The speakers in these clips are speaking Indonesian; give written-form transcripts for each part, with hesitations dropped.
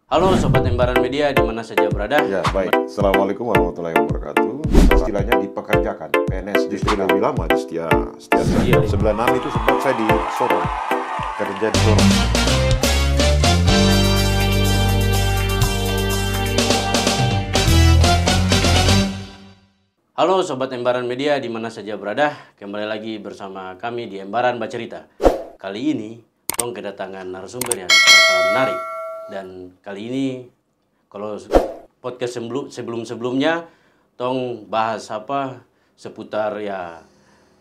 Halo Sobat Embaran Media di mana saja berada. Ya, baik. Assalamualaikum warahmatullahi wabarakatuh. Istilahnya dipekerjakan. PNS justru lebih lama di setia. 96 itu sempat saya di Sorong. Kerja di Sorong. Halo Sobat Embaran Media di mana saja berada. Kembali lagi bersama kami di Embaran Bacerita. Kali ini tong kedatangan narasumber yang sangat menarik. Dan kali ini kalau podcast sebelum-sebelumnya tong bahas apa seputar ya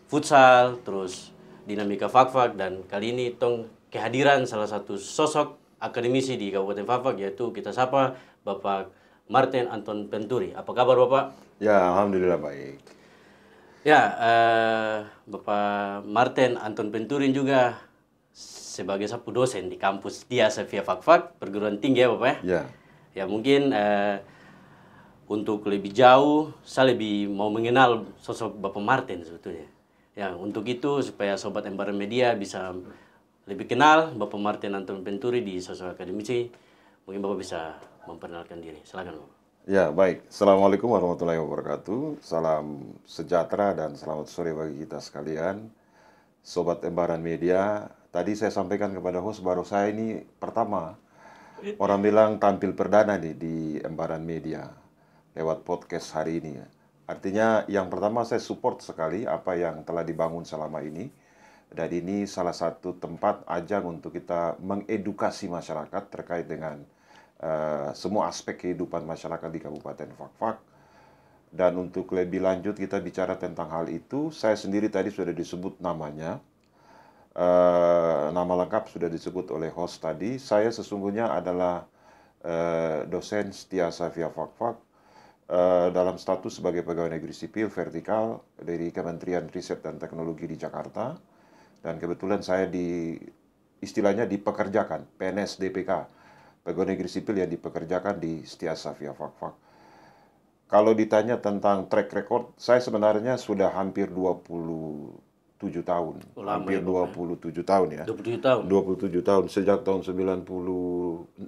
futsal, terus dinamika Fakfak, dan kali ini tong kehadiran salah satu sosok akademisi di Kabupaten Fakfak, yaitu kita sapa Bapak Martin Anton Penturi. Apa kabar Bapak? Ya, alhamdulillah baik. Ya, Bapak Martin Anton Penturin juga sebagai sapu dosen di kampus Diasa via Fakfak perguruan tinggi ya Bapak ya. Ya. Ya mungkin untuk lebih jauh saya lebih mau mengenal sosok Bapak Martin sebetulnya. Ya untuk itu supaya Sobat Embaran Media bisa lebih kenal Bapak Martin Anton Penturi di sosok akademisi, mungkin Bapak bisa memperkenalkan diri. Silakan Bapak. Ya, baik. Assalamualaikum warahmatullahi wabarakatuh. Salam sejahtera dan selamat sore bagi kita sekalian. Sobat Embaran Media, tadi saya sampaikan kepada host baru saya ini pertama. Orang bilang tampil perdana nih di Embaran Media lewat podcast hari ini. Artinya yang pertama saya support sekali apa yang telah dibangun selama ini. Dan ini salah satu tempat ajang untuk kita mengedukasi masyarakat terkait dengan semua aspek kehidupan masyarakat di Kabupaten Fakfak. Dan untuk lebih lanjut kita bicara tentang hal itu, saya sendiri tadi sudah disebut namanya. Nama lengkap sudah disebut oleh host tadi. Saya sesungguhnya adalah dosen Setiasa via Fakfak dalam status sebagai pegawai negeri sipil vertikal dari Kementerian Riset dan Teknologi di Jakarta. Dan kebetulan saya istilahnya dipekerjakan, PNS DPK, pegawai negeri sipil yang dipekerjakan di Setiasa via Fakfak. Kalau ditanya tentang track record, saya sebenarnya sudah hampir 27 tahun. Hampir 27 tahun ya. 27 tahun? 27 tahun, sejak tahun 97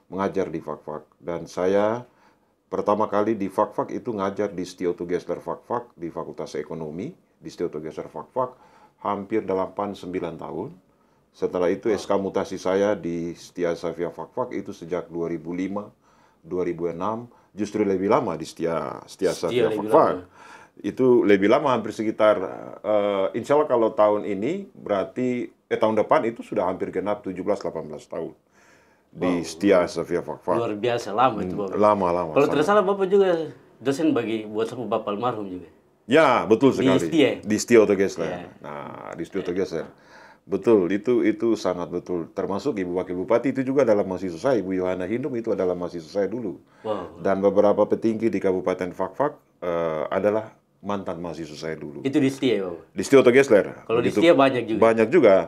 mengajar di Fakfak. Dan saya pertama kali di Fakfak itu ngajar di Stioto Gesler Fakfak, di Fakultas Ekonomi, di Stioto Gesler Fakfak, hampir 89 tahun. Setelah itu SK mutasi saya di Setiasa via Fakfak itu sejak 2005, 2006, justru lebih lama di Setiasa via Fakfak. Itu lebih lama, hampir sekitar, insya Allah kalau tahun ini berarti tahun depan itu sudah hampir genap 17-18 tahun di Setiasa via Fakfak. Luar biasa lama itu Bapak. Lama. Kalau tidak salah Bapak juga dosen buat sapu Bapak almarhum juga. Ya, betul sekali. Di Stioto Gesler. Ya. Nah, di Stioto Gesler. Betul, itu sangat betul. Termasuk Ibu Wakil Bupati itu juga adalah mahasiswa saya. Ibu Yohana Hindum itu adalah mahasiswa saya dulu. Wow. Dan beberapa petinggi di Kabupaten Fakfak adalah mantan mahasiswa saya dulu. Itu di Setia ya Bapak? Di Stioto Gesler. Kalau di Setia banyak juga? Banyak juga.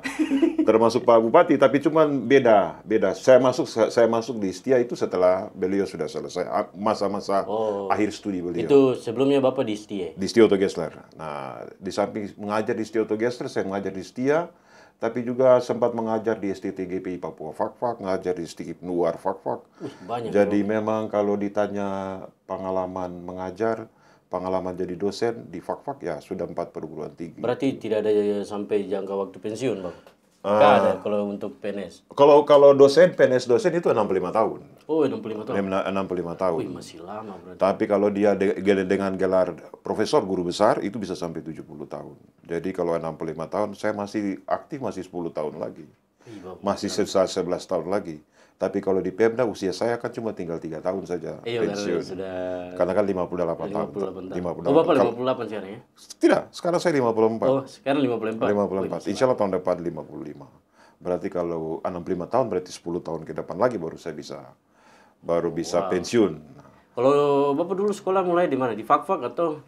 Termasuk Pak Bupati, tapi cuman beda. Saya masuk di Setia itu setelah beliau sudah selesai masa-masa akhir studi beliau. Itu sebelumnya Bapak di Setia? Di Stioto Gesler. Nah, di samping mengajar di Stioto Gesler, saya mengajar di Setia, tapi juga sempat mengajar di STTGPI Papua Fakfak, mengajar di STIKIP Nuar Fakfak. Banyak. Jadi memang kalau ditanya pengalaman mengajar, pengalaman jadi dosen di Fakfak ya sudah 4 perguruan tinggi. Berarti tidak ada sampai jangka waktu pensiun Bapak? Nggak ada kalau untuk PNS? Kalau dosen, PNS dosen itu 65 tahun. Oh, 65 tahun? 65 tahun. Wih, masih lama berarti. Tapi kalau dia dengan gelar profesor guru besar, itu bisa sampai 70 tahun. Jadi kalau 65 tahun, saya masih aktif, masih 10 tahun lagi. Masih 11 tahun lagi. Tapi kalau di Pemda, usia saya kan cuma tinggal 3 tahun saja pensiun. Karena kan 58 tahun. 58. Oh, Bapak 58 sekarang ya? Tidak, sekarang saya 54. Oh, sekarang 54? 54. Insya Allah tahun depan 55. Berarti kalau 65 tahun, berarti 10 tahun ke depan lagi baru saya bisa pensiun. Kalau Bapak dulu sekolah mulai di mana? Di Fakfak atau?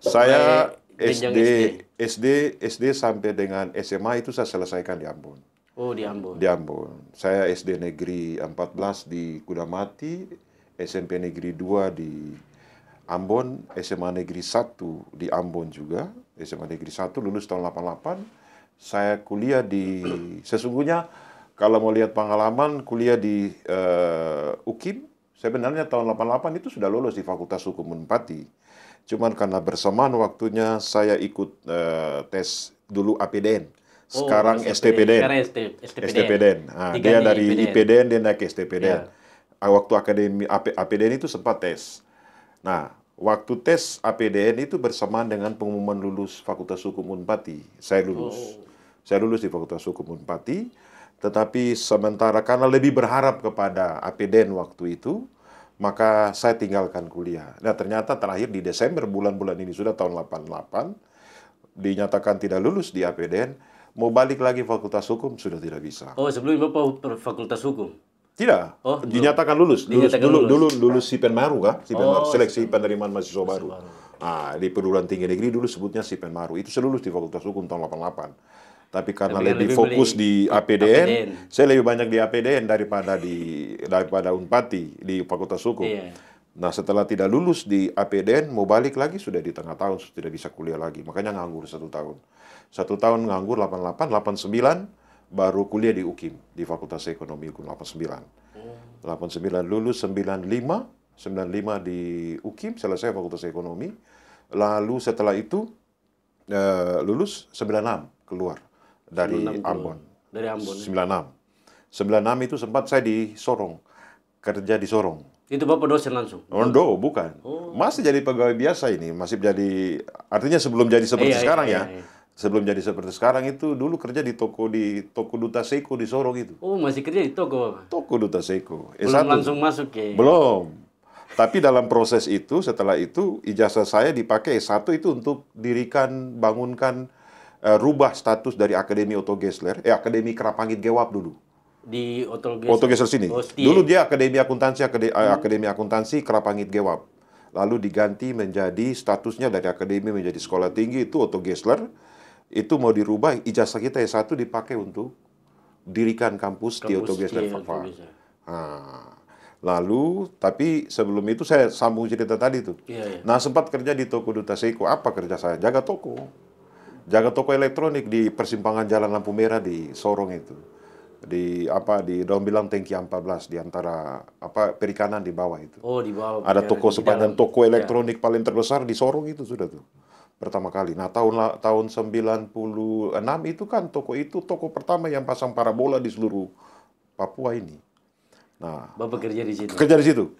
Saya SD sampai dengan SMA itu saya selesaikan di Ambon. Oh, di Ambon. Di Ambon. Saya SD Negeri 14 di Kudamati, SMP Negeri 2 di Ambon, SMA Negeri 1 di Ambon juga. SMA Negeri 1 lulus tahun 88. Saya kuliah sesungguhnya kalau mau lihat pengalaman kuliah di UKIM, sebenarnya tahun 88 itu sudah lulus di Fakultas Hukum Unpati. Cuman karena bersamaan waktunya saya ikut tes dulu APDN. Sekarang STPDN. Sekarang STPDN. Nah, Tiga dia nih, dari IPDN. IPDN dia naik ke STPDN. Ya. Waktu akademi APDN itu sempat tes. Nah, waktu tes APDN itu bersamaan dengan pengumuman lulus Fakultas Hukum Unpati. Saya lulus. Saya lulus di Fakultas Hukum Unpati, tetapi sementara karena lebih berharap kepada APDN waktu itu, maka saya tinggalkan kuliah. Nah, ternyata terakhir di Desember bulan-bulan ini sudah tahun 88, dinyatakan tidak lulus di APDN, mau balik lagi Fakultas Hukum sudah tidak bisa. Oh, sebelum Bapak Fakultas Hukum? Tidak, Oh, dinyatakan lulus. Dinyatakan Dulu lulus Sipenmaru kan? Sipenmaru, Oh, seleksi penerimaan mahasiswa baru. baru. Nah, di perguruan tinggi negeri dulu sebutnya Sipenmaru. Itu saya lulus di Fakultas Hukum tahun 88. Tapi karena Tapi kan lebih lebih fokus di APDN, APDN. saya lebih banyak di APDN daripada Unpati di Fakultas Hukum. Iya. Nah, setelah tidak lulus di APDN, mau balik lagi sudah di tengah tahun, sudah tidak bisa kuliah lagi. Makanya nganggur 1 tahun. 1 tahun nganggur 88, 89, baru kuliah di UKIM, di Fakultas Ekonomi Hukum 89. 89 lulus 95 di UKIM, selesai Fakultas Ekonomi. Lalu setelah itu lulus 96 keluar dari 96 keluar. Ambon. Dari Ambon. 96 itu sempat saya di Sorong, kerja di Sorong. Itu Bapak dosen langsung? Ondo, bukan. Masih jadi pegawai biasa ini, masih jadi, artinya sebelum jadi seperti sekarang ya. Sebelum jadi seperti sekarang itu dulu kerja di toko Duta Seiko di Sorong itu. Oh, masih kerja di toko, Bapak? Toko Duta Seiko. Belum langsung masuk ya? Belum. Tapi dalam proses itu, setelah itu ijazah saya dipakai S1 itu untuk bangunkan, rubah status dari Akademi Otto Gessler, Akademi Kerapangit Gewap dulu. Di Otto Gessler sini. Dulu dia Akademi Akuntansi Kerapangit Gewap. Lalu diganti menjadi statusnya dari akademi menjadi sekolah tinggi itu Otto Gessler. Itu mau dirubah, ijazah kita S1 dipakai untuk dirikan kampus di Otto Gessler Fakfak. Nah, lalu, tapi sebelum itu saya sambung cerita tadi tuh. Nah, sempat kerja di toko Duta Seiko. Apa kerja saya? Jaga toko. Jaga toko elektronik di persimpangan Jalan Lampu Merah di Sorong itu. Di daun bilang Tengki 14 di antara perikanan di bawah itu. Oh, di bawah. Ada toko sepanjang toko elektronik paling terbesar di Sorong itu sudah tuh. Pertama kali. Nah, tahun 96 itu kan toko pertama yang pasang parabola di seluruh Papua ini. Nah, Bapak kerja di situ. Kerja di situ.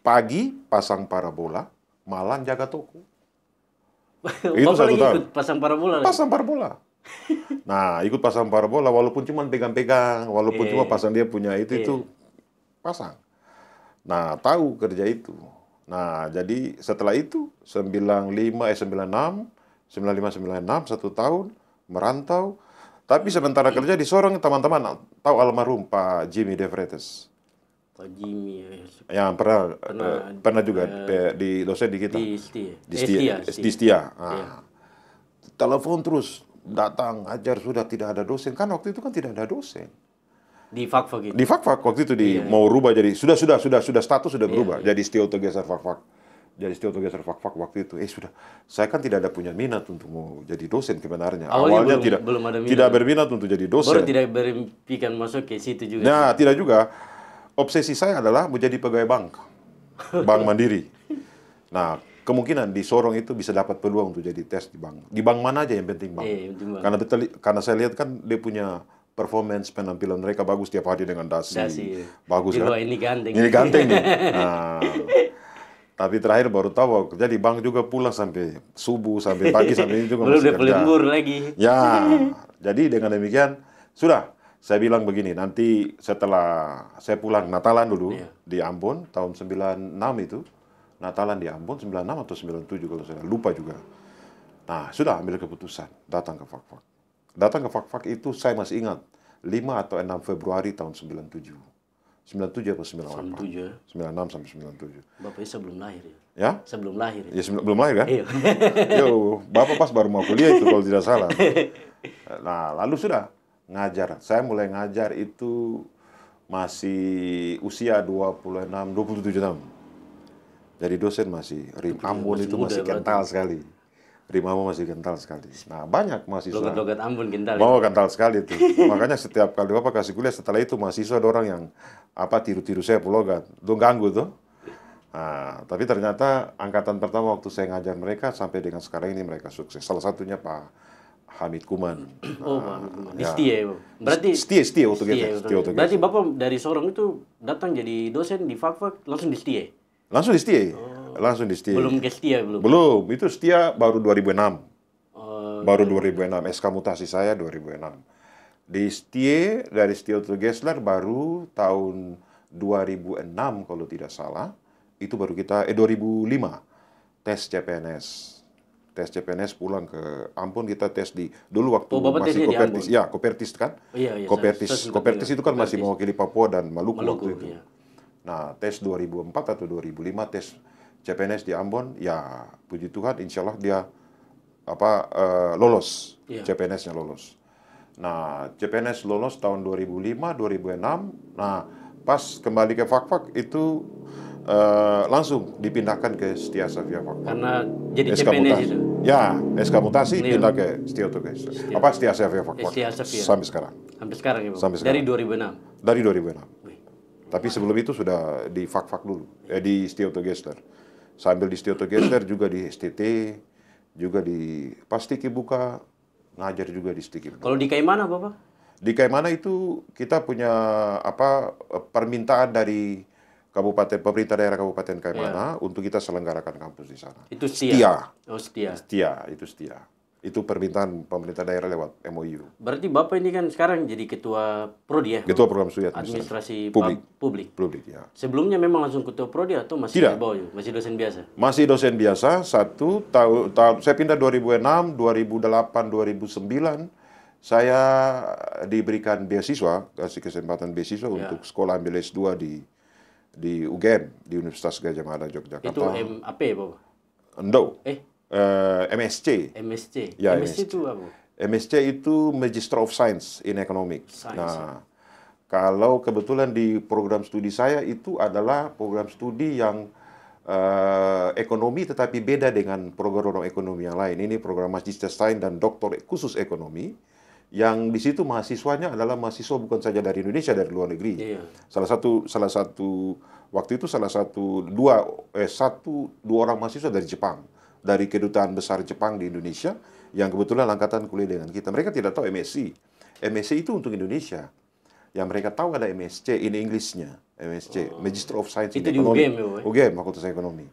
Pagi pasang parabola, malam jaga toko. Itu Bapak 1 lagi tahun. ikut pasang parabola? Pasang parabola. Nah, ikut pasang parabola walaupun cuma pegang-pegang, walaupun cuma pasang dia punya itu pasang. Nah, tahu kerja itu. Nah, jadi setelah itu 96 1 tahun merantau. Tapi sementara kerja di Sorong, teman-teman tahu almarhum Pak Jimmy De Vretes. Pak Jimmy. Yang pernah juga di dosen di kita. Di Setia. Nah, telepon terus datang ajar sudah tidak ada dosen. Kan waktu itu kan tidak ada dosen. Di Fakfak itu. Di Fakfak waktu itu mau rubah jadi sudah status sudah berubah jadi Setioto Geser Fakfak. Jadi Setioto Geser Fakfak waktu itu sudah. Saya kan tidak ada punya minat untuk mau jadi dosen sebenarnya. Awalnya tidak berminat untuk jadi dosen. Baru tidak berimpikan masuk ke situ juga. Nah, tidak juga. Obsesi saya adalah menjadi pegawai bank. Bank Mandiri. Nah, kemungkinan di Sorong itu bisa dapat peluang untuk jadi tes di bank. Di bank mana aja yang penting bank. Karena saya lihat kan dia punya performance penampilan mereka bagus tiap hari dengan dasi. Bagus kan? Ini ganteng. Ini ganteng nih. Nah, tapi terakhir baru tahu kerja di bank juga pulang sampai subuh, sampai pagi, sampai ini juga masih kerja. Belum lembur lagi. Ya, jadi dengan demikian sudah. Saya bilang begini, nanti setelah saya pulang Natalan dulu di Ambon tahun 96 itu. Natalan di Ambon 96 atau 97 kalau saya lupa juga. Nah, sudah ambil keputusan datang ke Fakfak. Datang ke Fakfak itu saya masih ingat 5 atau 6 Februari tahun 97. 97 atau 98? 96 sampai 97. Bapaknya sebelum lahir ya? Ya? Sebelum lahir ya? Ya belum lahir kan? Iya. Yo, Bapak pas baru mau kuliah itu kalau tidak salah. Nah, lalu sudah ngajar. Saya mulai ngajar itu masih usia 27 tahun. Jadi dosen masih Ambon itu masih kental sekali. Rimamo masih kental sekali. Nah, banyak mahasiswa. Logat-logat Ambon kental. Mau kental sekali tuh. Makanya setiap kali Bapak kasih kuliah, setelah itu mahasiswa ada orang yang tiru-tiru saya logat. Itu ganggu tuh. Nah, tapi ternyata angkatan pertama waktu saya ngajar mereka sampai dengan sekarang ini mereka sukses. Salah satunya Pak Hamid Kuman. Oh, Pak Hamid Kuman. Di Setia ya, Bang? Berarti Setia waktu Berarti Bapak dari Sorong itu datang jadi dosen di Fakfak langsung di Setia? Langsung di Setia. Langsung di Setia. Belum ke Setia belum? Belum, itu Setia baru 2006. Baru 2006, SK mutasi saya 2006. Di Setia, dari Setia to Gessler baru tahun 2006 kalau tidak salah. Itu baru kita, 2005, tes CPNS. Tes CPNS pulang ke Ambon, kita tes dulu waktu masih Kopertis. Ya, Kopertis kan? Iya, Kopertis itu kan masih mewakili Papua dan Maluku waktu itu. Iya. Nah, tes 2004 atau 2005 tes CPNS di Ambon, ya puji Tuhan insya Allah dia lolos, CPNS-nya lolos. Nah, CPNS lolos tahun 2005, 2006. Nah, pas kembali ke Fakfak itu langsung dipindahkan ke Setia Savia Fakfak. Karena jadi SK CPNS mutasi. itu? Ya, SK mutasi pindah ke Setia to Gessler. Setia Savia Fakfak. Sampai sekarang. Sampai sekarang ya, Bang? Sampai sekarang. Dari 2006? Dari 2006. Tapi sebelum itu sudah di Fakfak dulu, di Setia to Gessler. Sambil di Setia to Gessler juga di STT, juga di Pastiki buka, ngajar juga di Stiki. Kalau di Kaimana, Bapak? Di Kaimana itu kita punya permintaan dari pemerintah daerah Kabupaten Kaimana untuk kita selenggarakan kampus di sana. Itu Setia? Oh, Setia. Setia. Itu permintaan pemerintah daerah lewat MOU. Berarti Bapak ini kan sekarang jadi ketua Prodi ya? Ketua program studi administrasi publik, ya. Sebelumnya memang langsung ketua Prodi atau masih Tidak. di bawah? Masih dosen biasa? Masih dosen biasa. Saya pindah 2006, 2008, 2009. Saya diberikan beasiswa, kasih kesempatan beasiswa untuk sekolah ambil S2 di UGM, di Universitas Gadjah Mada, Yogyakarta. Itu MAP ya, Bapak? Endo. MSc. MSc. Ya, MSc itu apa? MSc itu Magister of Science in Economics. Nah, kalau kebetulan di program studi saya itu adalah program studi yang ekonomi tetapi beda dengan program ekonomi yang lain. Ini program Magister Science dan Doktor khusus ekonomi yang di situ mahasiswanya adalah mahasiswa bukan saja dari Indonesia, dari luar negeri. Iya. Salah satu waktu itu dua orang mahasiswa dari Jepang, dari Kedutaan Besar Jepang di Indonesia, yang kebetulan angkatan kuliah dengan kita. Mereka tidak tahu MSc. MSc itu untuk Indonesia. Yang mereka tahu ada MSc, ini English-nya. MSc, Magister of Science in Economics. Itu di UGM, UGM, Fakultas Ekonomi.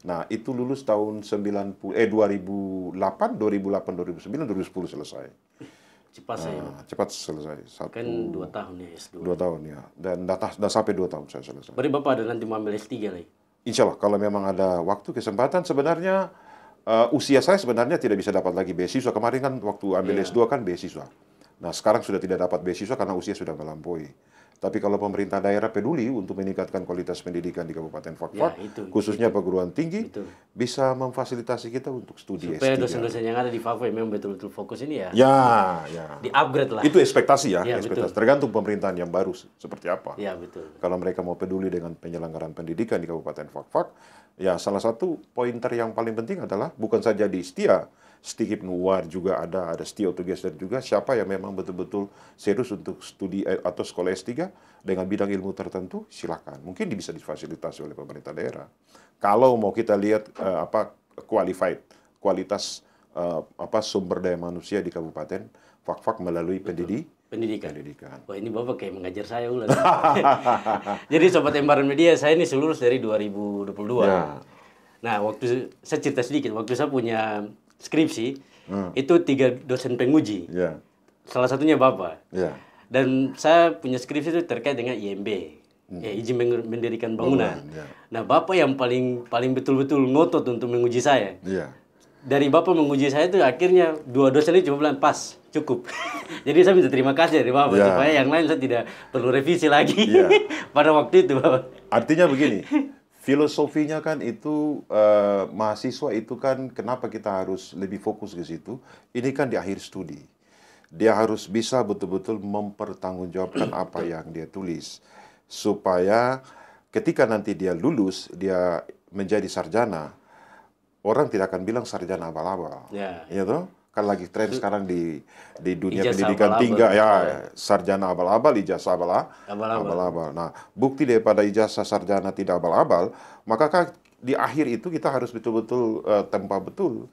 Nah, itu lulus tahun 2008, 2009, 2010 selesai. Cepat saya. Cepat selesai. Kan 2 tahun ya S2. 2 tahun ya. Dan sampai 2 tahun saya selesai. Berarti Bapak ada nanti mau ambil S3 lagi? Insya Allah, kalau memang ada waktu, kesempatan, sebenarnya usia saya sebenarnya tidak bisa dapat lagi beasiswa. Kemarin kan waktu ambil S2 kan beasiswa. Nah, sekarang sudah tidak dapat beasiswa karena usia sudah melampaui. Tapi kalau pemerintah daerah peduli untuk meningkatkan kualitas pendidikan di Kabupaten Fakfak, khususnya perguruan tinggi, bisa memfasilitasi kita untuk studi S3. Supaya dosen-dosen yang ada di Fakfak memang betul-betul fokus ini ya. Ya. Di-upgrade lah. Itu ekspektasi ya, ekspektasi. Tergantung pemerintahan yang baru seperti apa. Ya, betul. Kalau mereka mau peduli dengan penyelenggaraan pendidikan di Kabupaten Fakfak, ya salah satu pointer yang paling penting adalah bukan saja di Setia, Stikip Nuwar juga ada Setia to Gessler juga, siapa yang memang betul-betul serius untuk studi atau sekolah S3 dengan bidang ilmu tertentu, silakan. Mungkin bisa difasilitasi oleh pemerintah daerah. Kalau mau kita lihat kualitas sumber daya manusia di Kabupaten Fakfak melalui pendidikan. Wah, ini Bapak kayak mengajar saya ulang. Jadi Sobat Embaran Media, saya ini lulus dari 2022. Ya. Nah, waktu saya cerita sedikit, waktu saya punya skripsi, itu 3 dosen penguji. Yeah. Salah satunya Bapak. Yeah. Dan saya punya skripsi itu terkait dengan IMB, izin mendirikan bangunan. Yeah. Nah, Bapak yang paling betul-betul ngotot untuk menguji saya. Yeah. Dari Bapak menguji saya itu akhirnya 2 dosen ini cuma bilang pas, cukup. Jadi saya minta terima kasih dari Bapak supaya yang lain saya tidak perlu revisi lagi pada waktu itu, Bapak. Artinya begini. Filosofinya kan itu mahasiswa itu kan kenapa kita harus lebih fokus ke situ? Ini kan di akhir studi. Dia harus bisa betul-betul mempertanggungjawabkan apa yang dia tulis. Supaya ketika nanti dia lulus, dia menjadi sarjana, orang tidak akan bilang sarjana abal-abal. Ya. Ya toh? Kan lagi tren sekarang di dunia Ijazah pendidikan abal-abal. tinggi ya, sarjana abal-abal, ijazah Abal-abal. abal-abal. Nah, bukti daripada ijazah sarjana tidak abal-abal, maka di akhir itu kita harus betul-betul tempa betul.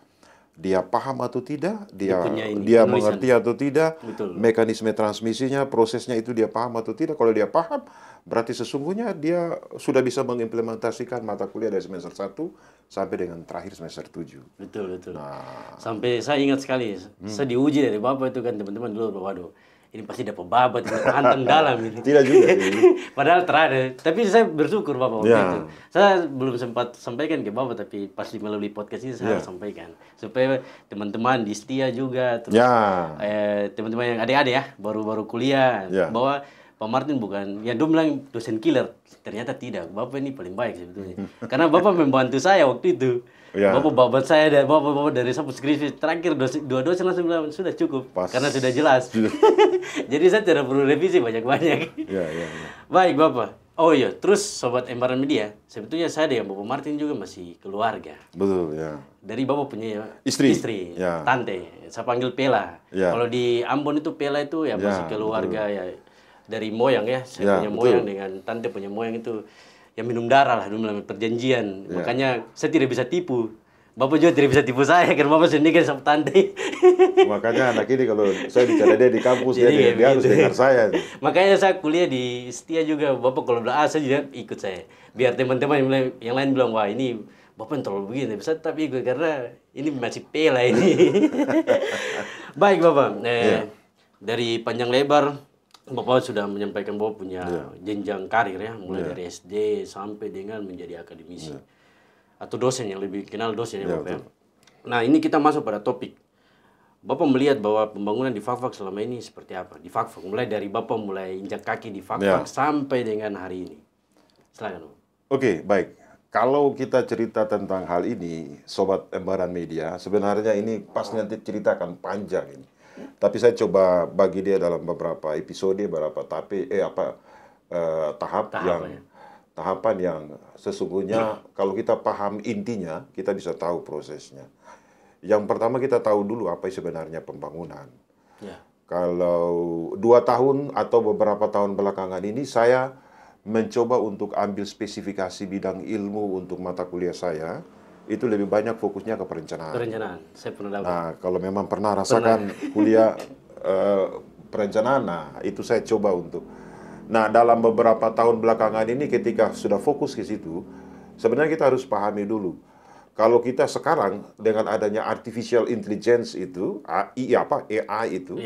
Dia paham atau tidak, dia penulisan. mengerti atau tidak, Betul. mekanisme transmisinya, prosesnya itu dia paham atau tidak. Kalau dia paham, berarti sesungguhnya dia sudah bisa mengimplementasikan mata kuliah dari semester 1 sampai dengan terakhir semester 7. Betul, betul. Nah, Sampai saya ingat sekali, saya diuji dari Bapak itu kan teman-teman dulu, waduh, ini pasti dapat babat, ini hantam dalam ini. tidak juga. Padahal terada. Tapi saya bersyukur Bapak waktu Ya. itu. Saya belum sempat sampaikan ke Bapak, tapi pasti melalui podcast ini saya harus sampaikan. Supaya teman-teman di Setia juga, terus Ya. teman-teman yang adik-adik ya, baru-baru kuliah, Ya. bahwa Pak Martin bukan, ya dia bilang dosen killer. Ternyata tidak, Bapak ini paling baik sebetulnya. Karena Bapak membantu saya waktu itu. Ya. Bapak babat saya dan bapak dari sapu skripsi terakhir dua dosen langsung bilang sudah cukup Pas. karena sudah jelas. Jadi saya tidak perlu revisi banyak-banyak. Ya, ya, ya. Baik Bapak. Oh iya, terus Sobat Embaran Media, sebetulnya saya dengan Bapak Martin juga masih keluarga. Betul, ya. Dari Bapak punya Istri. Ya. tante, saya panggil Pela. Ya. Kalau di Ambon itu Pela itu ya masih keluarga ya dari moyang ya. Saya Ya, punya betul. moyang dengan tante punya moyang itu ya minum darah lah dulu dalam perjanjian. Ya. Makanya saya tidak bisa tipu. Bapak juga tidak bisa tipu saya karena Bapak sendiri sama tante. Makanya anak ini kalau saya bicara dia di kampus, Jadi kayak dia harus begitu. dengar saya. Makanya saya kuliah di Setia juga. Bapak kalau udah A saya juga ikut saya. Biar teman-teman yang lain bilang, wah ini Bapak terlalu begini. Saya tapi ikut karena ini masih Pela ini. Baik Bapak. Dari panjang lebar, Bapak sudah menyampaikan Bapak punya jenjang karir ya. Mulai dari SD sampai dengan menjadi akademisi. Atau dosen yang lebih kenal dosen ya Bapak ya. Nah ini kita masuk pada topik. Bapak melihat bahwa pembangunan di Fakfak selama ini seperti apa? Di Fakfak, mulai dari Bapak mulai injak kaki di Fakfak sampai dengan hari ini. Silakan Bapak. Oke, baik. Kalau kita cerita tentang hal ini, Sobat Embaran Media, sebenarnya ini pas nanti ceritakan panjang ini. Tapi saya coba bagi dia dalam beberapa episode, beberapa tahapan yang sesungguhnya kalau kita paham intinya, kita bisa tahu prosesnya. Yang pertama kita tahu dulu apa sebenarnya pembangunan. Ya. Kalau 2 tahun atau beberapa tahun belakangan ini saya mencoba untuk ambil spesifikasi bidang ilmu untuk mata kuliah saya, itu lebih banyak fokusnya ke perencanaan. Perencanaan, saya pernah dapat. Nah, kalau memang pernah rasakan kuliah perencanaan, nah itu saya coba untuk. Nah, dalam beberapa tahun belakangan ini ketika sudah fokus ke situ, sebenarnya kita harus pahami dulu. Kalau kita sekarang dengan adanya artificial intelligence itu, AI itu,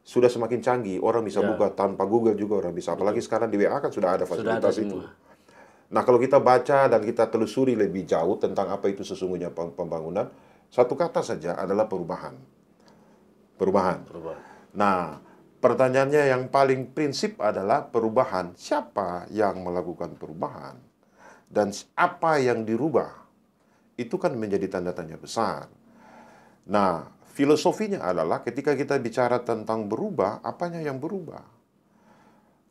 sudah semakin canggih. Orang bisa buka tanpa Google juga orang bisa. Apalagi sekarang di WA kan sudah ada fasilitas itu. Nah, kalau kita baca dan kita telusuri lebih jauh tentang apa itu sesungguhnya pembangunan, satu kata saja adalah perubahan. Perubahan. Nah, pertanyaannya yang paling prinsip adalah perubahan. Siapa yang melakukan perubahan? Dan apa yang dirubah? Itu kan menjadi tanda tanya besar. Nah, filosofinya adalah ketika kita bicara tentang berubah, apanya yang berubah?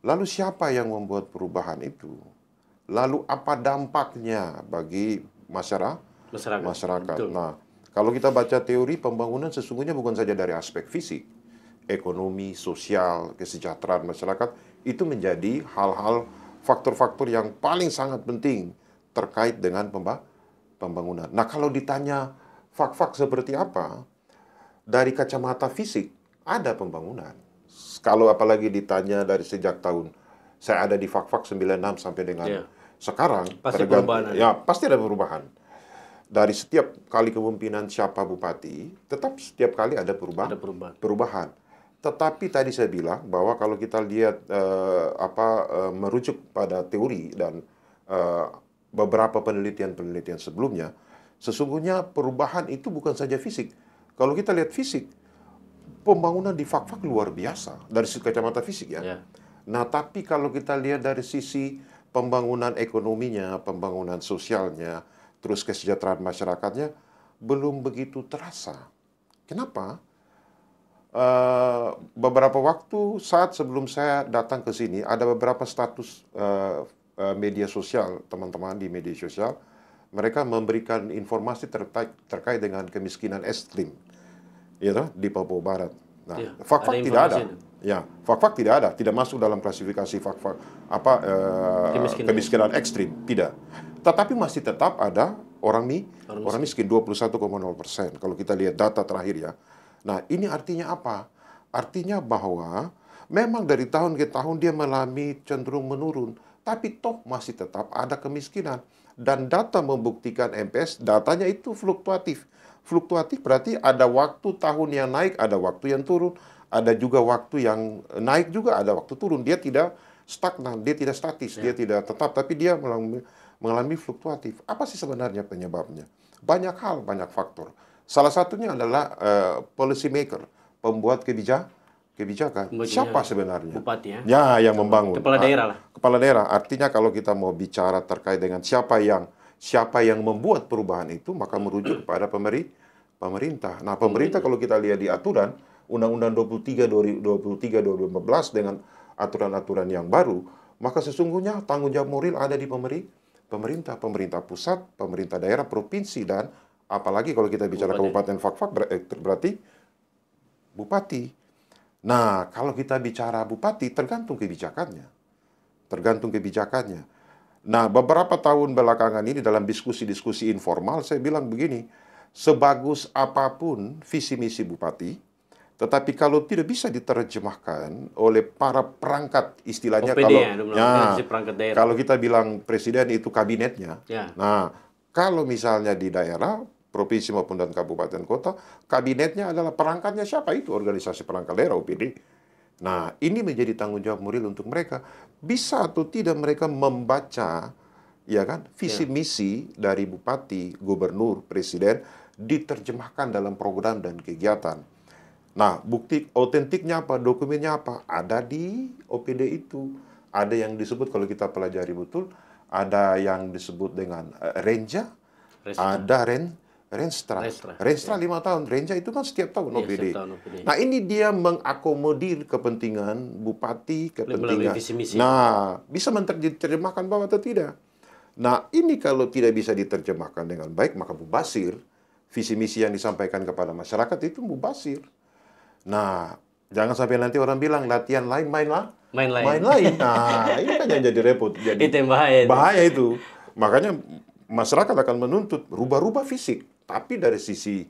Lalu siapa yang membuat perubahan itu? Lalu apa dampaknya bagi masyarakat? Nah, kalau kita baca teori pembangunan sesungguhnya bukan saja dari aspek fisik, ekonomi, sosial, kesejahteraan masyarakat, itu menjadi hal-hal faktor-faktor yang paling sangat penting terkait dengan pembangunan. Nah, kalau ditanya Fakfak seperti apa, dari kacamata fisik ada pembangunan. Kalau apalagi ditanya dari sejak tahun saya ada di Fakfak 96 sampai dengan sekarang, pasti perubahan. Ya, pasti ada perubahan. Dari setiap kali kepemimpinan siapa bupati, tetap setiap kali ada perubahan. Tetapi tadi saya bilang bahwa kalau kita lihat merujuk pada teori dan beberapa penelitian-penelitian sebelumnya, sesungguhnya perubahan itu bukan saja fisik. Kalau kita lihat fisik, pembangunan di Fakfak luar biasa dari kacamata fisik ya. Nah, tapi kalau kita lihat dari sisi pembangunan ekonominya, pembangunan sosialnya, terus kesejahteraan masyarakatnya, belum begitu terasa. Kenapa? Beberapa waktu saat sebelum saya datang ke sini, ada beberapa status media sosial, teman-teman di media sosial, mereka memberikan informasi terkait dengan kemiskinan ekstrim, ya toh, di Papua Barat. Nah, Iya, fak-fak ada tidak ada. informasi itu. Ya, fak-fak tidak ada, tidak masuk dalam klasifikasi fak-fak kemiskinan ekstrim, tidak. Tetapi masih tetap ada orang miskin 21,0% kalau kita lihat data terakhir ya. Nah, ini artinya apa? Artinya bahwa memang dari tahun ke tahun dia mengalami cenderung menurun, tapi toh masih tetap ada kemiskinan. Dan data membuktikan MPS, datanya itu fluktuatif. Fluktuatif berarti ada waktu tahun yang naik, ada waktu yang turun, ada juga waktu yang naik juga, ada waktu turun. Dia tidak stagnan, dia tidak statis, dia tidak tetap, tapi dia mengalami fluktuatif. Apa sih sebenarnya penyebabnya? Banyak hal, banyak faktor. Salah satunya adalah policy maker, pembuat kebijakan. Siapa sebenarnya? Bupati ya? Ya, yang membangun. Kepala daerah lah. Kepala daerah. Artinya kalau kita mau bicara terkait dengan siapa yang membuat perubahan itu, maka merujuk kepada pemerintah. Nah, pemerintah kalau kita lihat di aturan Undang-Undang 23 2014 dengan aturan-aturan yang baru, maka sesungguhnya tanggung jawab moral ada di pemerintah pusat, pemerintah daerah, provinsi, dan apalagi kalau kita bicara kabupaten fak-fak berarti bupati. Nah, kalau kita bicara bupati, tergantung kebijakannya. Nah, beberapa tahun belakangan ini dalam diskusi-diskusi informal, saya bilang begini, sebagus apapun visi misi bupati, tetapi kalau tidak bisa diterjemahkan oleh para perangkat, istilahnya OPD perangkat daerah. Kalau kita bilang presiden itu kabinetnya. Ya. Nah, kalau misalnya di daerah, provinsi maupun dan kabupaten kota, kabinetnya adalah perangkatnya siapa? Itu organisasi perangkat daerah, OPD. Nah, ini menjadi tanggung jawab moral untuk mereka. Bisa atau tidak mereka membaca, ya kan, visi misi dari bupati, gubernur, presiden diterjemahkan dalam program dan kegiatan. Nah, bukti otentiknya apa, dokumennya apa, ada di OPD itu. Ada yang disebut, kalau kita pelajari betul, ada yang disebut dengan Renja, ada Renstra. Renstra 5 tahun, Renja itu kan setiap tahun OPD. Nah, ini dia mengakomodir kepentingan bupati, kepentingan. Nah, bisa diterjemahkan bawah atau tidak? Nah, ini kalau tidak bisa diterjemahkan dengan baik, maka mubasir. Visi misi yang disampaikan kepada masyarakat itu mubasir. Nah, jangan sampai nanti orang bilang latihan lain, main lain. Nah, ini kan yang jadi repot. Jadi itu yang bahaya. Bahaya itu. Makanya masyarakat akan menuntut rubah-rubah fisik. Tapi dari sisi,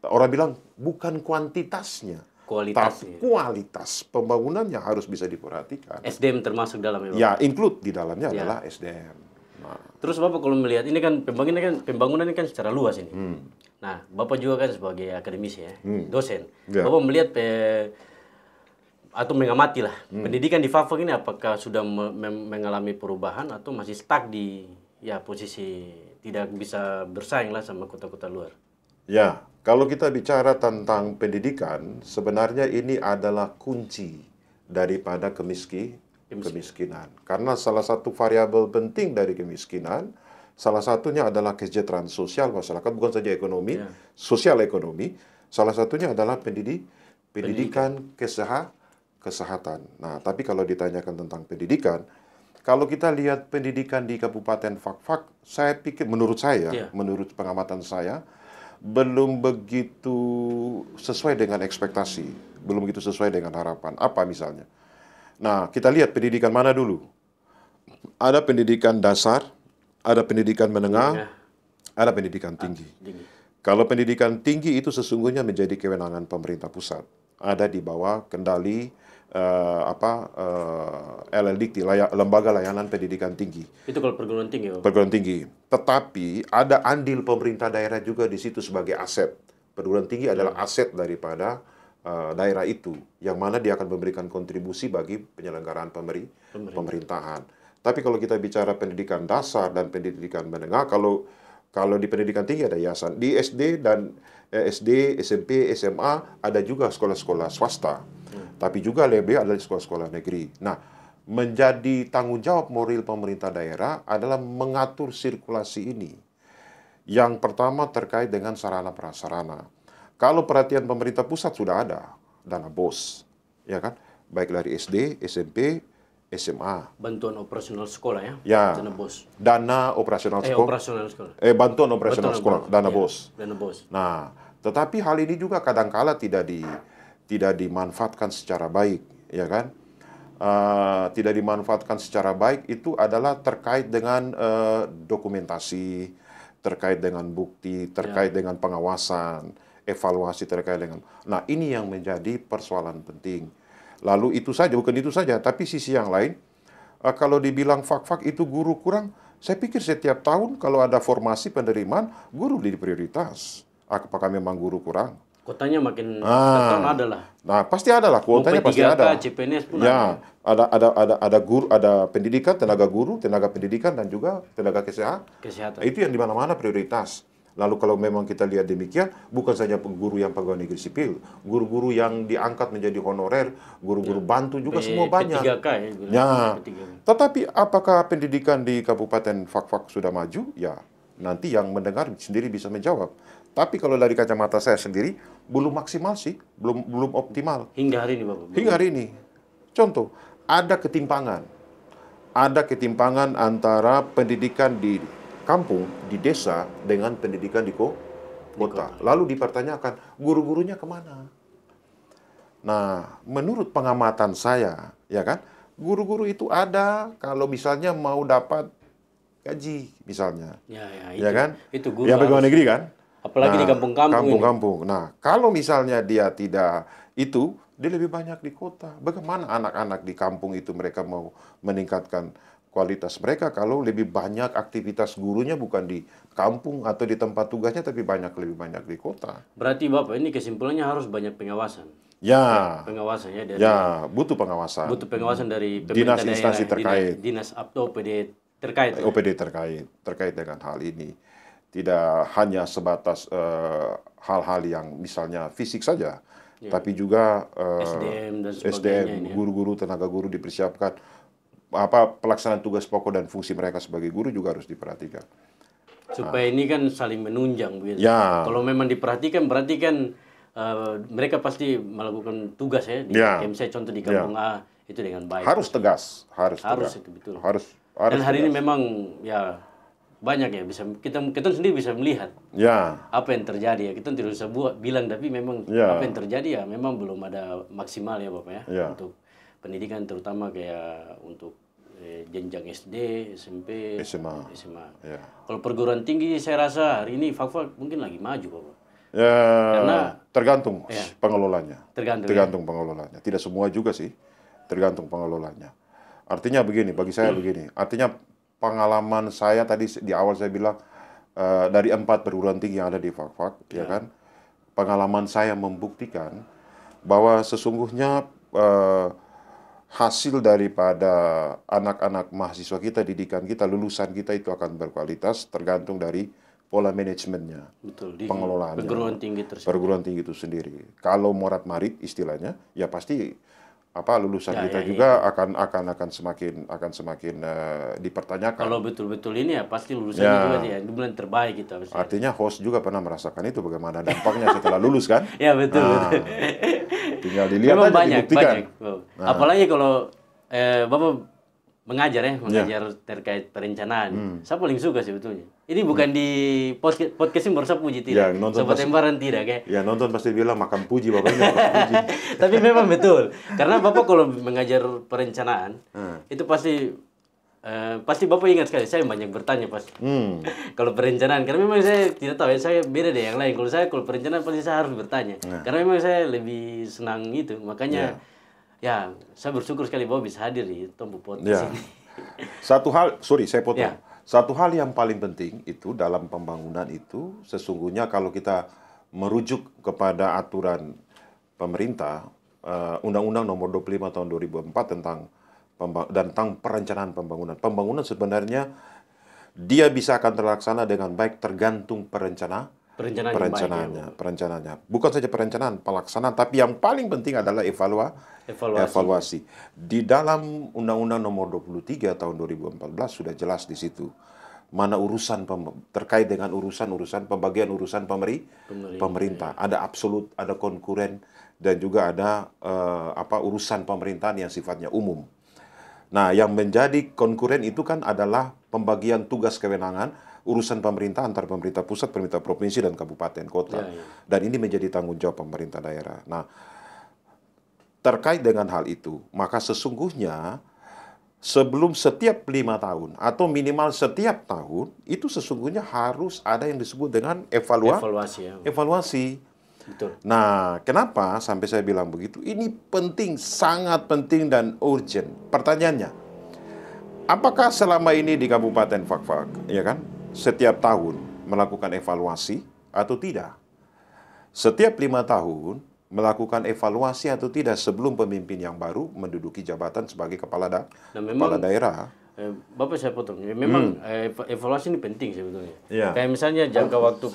orang bilang bukan kuantitasnya. Tapi kualitas pembangunannya harus bisa diperhatikan. SDM termasuk dalamnya. Ya, include di dalamnya adalah SDM. Nah. Terus Bapak kalau melihat, ini kan pembangunan ini kan secara luas ini. Nah, Bapak juga kan sebagai akademisi ya, dosen. Bapak melihat atau mengamati lah, pendidikan di Fak-Fak ini apakah sudah mengalami perubahan atau masih stuck di posisi tidak bisa bersaing lah sama kota-kota luar? Ya, kalau kita bicara tentang pendidikan, sebenarnya ini adalah kunci daripada kemiskinan. Karena salah satu variabel penting dari kemiskinan, salah satunya adalah kesejahteraan sosial masyarakat, bukan saja ekonomi, sosial ekonomi. Salah satunya adalah pendidikan kesehatan. Nah, tapi kalau ditanyakan tentang pendidikan, kalau kita lihat pendidikan di Kabupaten Fak-Fak, saya pikir, menurut pengamatan saya, belum begitu sesuai dengan ekspektasi, belum begitu sesuai dengan harapan. Apa misalnya? Nah, kita lihat pendidikan mana dulu? Ada pendidikan dasar, ada pendidikan menengah, ada pendidikan tinggi. Kalau pendidikan tinggi itu sesungguhnya menjadi kewenangan pemerintah pusat. Ada di bawah kendali LLDikti, Lembaga Layanan Pendidikan Tinggi. Itu kalau perguruan tinggi. Perguruan tinggi. Tetapi ada andil pemerintah daerah juga di situ sebagai aset. Perguruan tinggi adalah aset daripada daerah itu, yang mana dia akan memberikan kontribusi bagi penyelenggaraan pemerintahan. Tapi kalau kita bicara pendidikan dasar dan pendidikan menengah, kalau di pendidikan tinggi ada yayasan. Di SD dan SD, SMP, SMA ada juga sekolah-sekolah swasta. Tapi juga lebih ada sekolah-sekolah negeri. Nah, menjadi tanggung jawab moral pemerintah daerah adalah mengatur sirkulasi ini. Yang pertama terkait dengan sarana prasarana. Kalau perhatian pemerintah pusat sudah ada dana BOS, ya kan? Baik dari SD, SMP, SMA. Bantuan operasional sekolah ya? Ya. Dana BOS. Dana operasional sekolah. Operasional sekolah. Bantuan operasional sekolah, dana ya, BOS. Dana BOS. Nah, tetapi hal ini juga kadangkala tidak dimanfaatkan secara baik, ya kan? Tidak dimanfaatkan secara baik itu adalah terkait dengan dokumentasi, terkait dengan bukti, terkait dengan pengawasan, evaluasi terkait dengan. Nah, ini yang menjadi persoalan penting. Lalu itu saja, bukan itu saja, tapi sisi yang lain, kalau dibilang fak-fak itu guru kurang, saya pikir setiap tahun kalau ada formasi penerimaan, guru jadi prioritas. Apakah memang guru kurang? Kotanya makin tahun ada lah. Nah, pasti ada lah, kuotanya pasti ada. CPNS pun ya, ada guru, ada pendidikan, tenaga guru, tenaga pendidikan dan juga tenaga kesehatan. Itu yang di mana-mana prioritas. Lalu kalau memang kita lihat demikian, bukan saja guru yang pegawai negeri sipil, guru-guru yang diangkat menjadi honorer, guru-guru bantu juga semua banyak. P3K ya. Tetapi apakah pendidikan di Kabupaten Fak-Fak sudah maju? Ya, nanti yang mendengar sendiri bisa menjawab. Tapi kalau dari kacamata saya sendiri, belum maksimal sih, belum optimal. Hingga hari ini, Bapak? Hingga hari ini. Contoh, ada ketimpangan. Ada ketimpangan antara pendidikan di kampung, di desa, dengan pendidikan di kota. Lalu dipertanyakan, guru-gurunya kemana? Nah, menurut pengamatan saya, ya kan, guru-guru itu ada kalau misalnya mau dapat gaji, misalnya. Ya kan? Itu guru ya pegawai negeri kan? Apalagi di kampung-kampung. Nah, kalau misalnya dia tidak itu, dia lebih banyak di kota. Bagaimana anak-anak di kampung itu mereka mau meningkatkan kualitas mereka kalau lebih banyak aktivitas gurunya bukan di kampung atau di tempat tugasnya, tapi lebih banyak di kota. Berarti Bapak, ini kesimpulannya harus banyak pengawasan. Ya, pengawasan ya dari. Ya, butuh pengawasan. Butuh pengawasan dari dinas instansi terkait. Dinas OPD terkait. OPD terkait dengan hal ini. Tidak hanya sebatas hal-hal yang misalnya fisik saja, tapi juga SDM dan sebagainya. Guru-guru, tenaga guru dipersiapkan. Pelaksanaan tugas pokok dan fungsi mereka sebagai guru juga harus diperhatikan. Supaya ini kan saling menunjang begitu. Ya. Kalau memang diperhatikan, berarti kan mereka pasti melakukan tugas ya. Misalnya contoh di kampung A itu dengan baik. Harus tegas, harus itu betul. Harus dan hari ini memang ya banyak ya, bisa kita sendiri bisa melihat apa yang terjadi ya. Kita tidak bisa bilang, tapi memang apa yang terjadi ya memang belum ada maksimal ya Bapak ya. Untuk pendidikan terutama kayak untuk jenjang SD, SMP, SMA. Ya. Kalau perguruan tinggi saya rasa hari ini Fak-Fak mungkin lagi maju Bapak. Ya, karena tergantung pengelolanya. Tergantung pengelolanya. Tidak semua juga sih, tergantung pengelolanya. Artinya begini, bagi saya begini. Artinya pengalaman saya tadi di awal saya bilang dari 4 perguruan tinggi yang ada di Fak-Fak, ya kan, pengalaman saya membuktikan bahwa sesungguhnya hasil daripada anak-anak mahasiswa kita, didikan kita, lulusan kita itu akan berkualitas tergantung dari pola manajemennya, pengelolaannya, perguruan tinggi itu sendiri. Kalau morat-marit istilahnya, ya pasti lulusan kita juga akan semakin dipertanyakan. Kalau betul-betul ini ya pasti lulusannya juga ya bulan terbaik kita. Artinya host juga pernah merasakan itu, bagaimana dampaknya setelah lulus kan? Ya betul. Tinggal dilihat aja, dibuktikan. Apalagi kalau Bapak mengajar terkait perencanaan. Saya paling suka sebetulnya. Ini bukan di podcast ini baru saya puji tidak. Sobat Embaran tidak kayak. Ya nonton pasti bilang makan puji Bapak ini. Tapi memang betul. Karena Bapak kalau mengajar perencanaan itu pasti Bapak ingat sekali. Saya banyak bertanya pasti. Kalau perencanaan, karena memang saya tidak tahu ya, saya beda deh yang lain. Kalau perencanaan pasti saya harus bertanya. Karena memang saya lebih senang itu. Makanya ya saya bersyukur sekali bahwa bisa hadir di Tombu Podcast ini. Satu hal, saya potong. Satu hal yang paling penting itu dalam pembangunan itu sesungguhnya kalau kita merujuk kepada aturan pemerintah Undang-Undang Nomor 25 Tahun 2004 tentang perencanaan pembangunan. Pembangunan sebenarnya dia bisa akan terlaksana dengan baik tergantung perencanaannya. Bukan saja perencanaan, pelaksanaan, tapi yang paling penting adalah evaluasi. Di dalam Undang-Undang Nomor 23 Tahun 2014 sudah jelas di situ mana urusan terkait dengan urusan pembagian urusan pemerintah. Ada absolut, ada konkuren, dan juga ada urusan pemerintahan yang sifatnya umum. Nah, yang menjadi konkuren itu kan adalah pembagian tugas kewenangan urusan pemerintah antar pemerintah pusat, pemerintah provinsi, dan kabupaten kota. Ya, ya. Dan ini menjadi tanggung jawab pemerintah daerah. Nah, terkait dengan hal itu, maka sesungguhnya sebelum setiap 5 tahun atau minimal setiap tahun, itu sesungguhnya harus ada yang disebut dengan Evaluasi ya. evaluasi. Betul. Nah, kenapa sampai saya bilang begitu? Ini penting, sangat penting dan urgent. Pertanyaannya, apakah selama ini di Kabupaten Fakfak, ya kan, setiap tahun melakukan evaluasi atau tidak? Setiap 5 tahun melakukan evaluasi atau tidak sebelum pemimpin yang baru menduduki jabatan sebagai kepala memang, daerah? Bapak saya potong. Memang evaluasi ini penting sebetulnya. Ya. Kayak misalnya jangka waktu